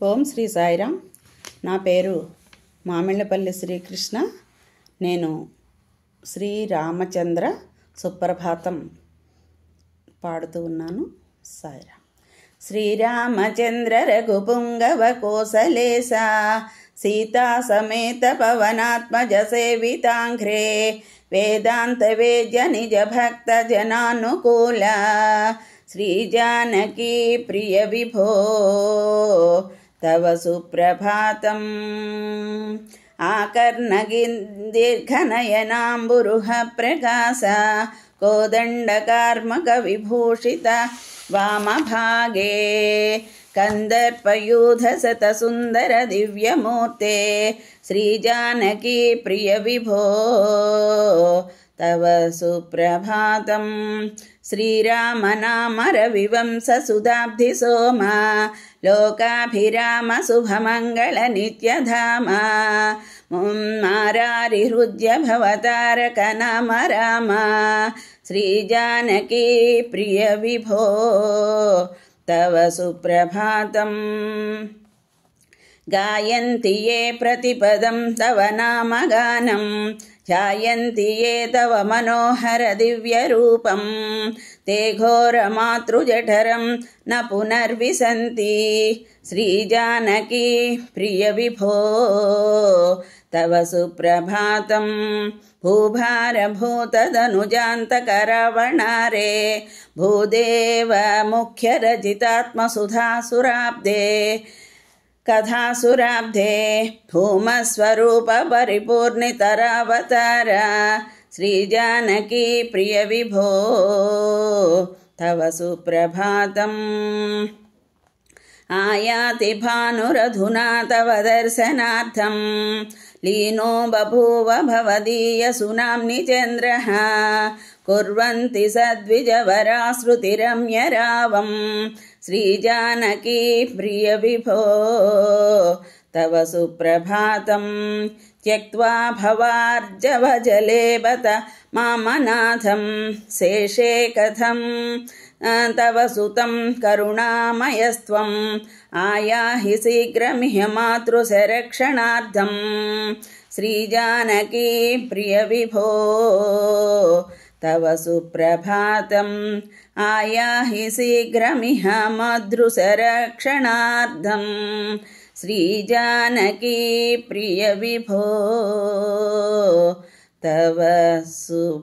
ఓం శ్రీ సాయిరామ్. నా పేరు మామిళ్ళపల్లి శ్రీకృష్ణ. నేను శ్రీరామచంద్ర సుప్రభాతం పాడుతూ ఉన్నాను. సాయిరామ్. శ్రీరామచంద్ర రఘుపుంగవ కోసలేశ సీతా సమేత పవనాత్మజ సేవితాంఘ్రే వేదాంత వేద్య నిజ భక్త జనానుకూల శ్రీ జానకీ ప్రియ విభో తవ సుప్రభాతం. ఆకర్ణగిర్ఘనయనాంబురుహ ప్రకాశ కోదండకార్మక విభూషిత వామభాగే కందర్పయూధ శత సుందర దివ్యమూర్తే శ్రీ జానకీ ప్రియ విభో తవ సుప్రభాతం. శ్రీరామ నామ రవివంశ సుధాబ్ధి సోమ లోకాభిరామ శుభమంగళ నిత్యధామ మారారి హృద్య భవతారక నామ రామ శ్రీ జానకీ ప్రియ విభో తవ సుప్రభాతం. గాయంతి ఏ ప్రతిపదం తవ నామగానం ధ్యాయంతి ఏ తవ మనోహర దివ్యరూపం తే ఘోరమాతృజఠరం న పునర్విశంతి శ్రీ జానకీ ప్రియ విభో తవ సుప్రభాతం. భూభారభూతదనుజాంతకరావణారే భూదేవ ముఖ్యరచితాత్మసుధాసురాబ్దే కథాసురాబ్ధే భూమస్వరూప పరిపూర్ణితరావతార శ్రీ జానకీ ప్రియ విభో తవ సుప్రభాతం. ఆయాతి భానురధునా తవ దర్శనార్థం లీనో బభూవ భవదీయ సునామ్ని చంద్రః కుర్వంతి సద్విజవరాశ్రుతిరమ్య రావం శ్రీ జానకీ ప్రియ విభో తవ సుప్రభాతం. త్యక్త్వా భవార్జవ జలే బత మామనాథం శేషే కథం తవ సుతం కరుణామయస్త్వం ఆయాహి శీఘ్రమిహ మాతృశరక్షణార్థం శ్రీ జానకీ ప్రియ విభో తవ సుప్రభాతం. ఆయాహి శీఘ్రమిహ మాతృశరక్షణార్థం శ్రీ జానకీ ప్రియ విభో తవ సుప్రభాతం.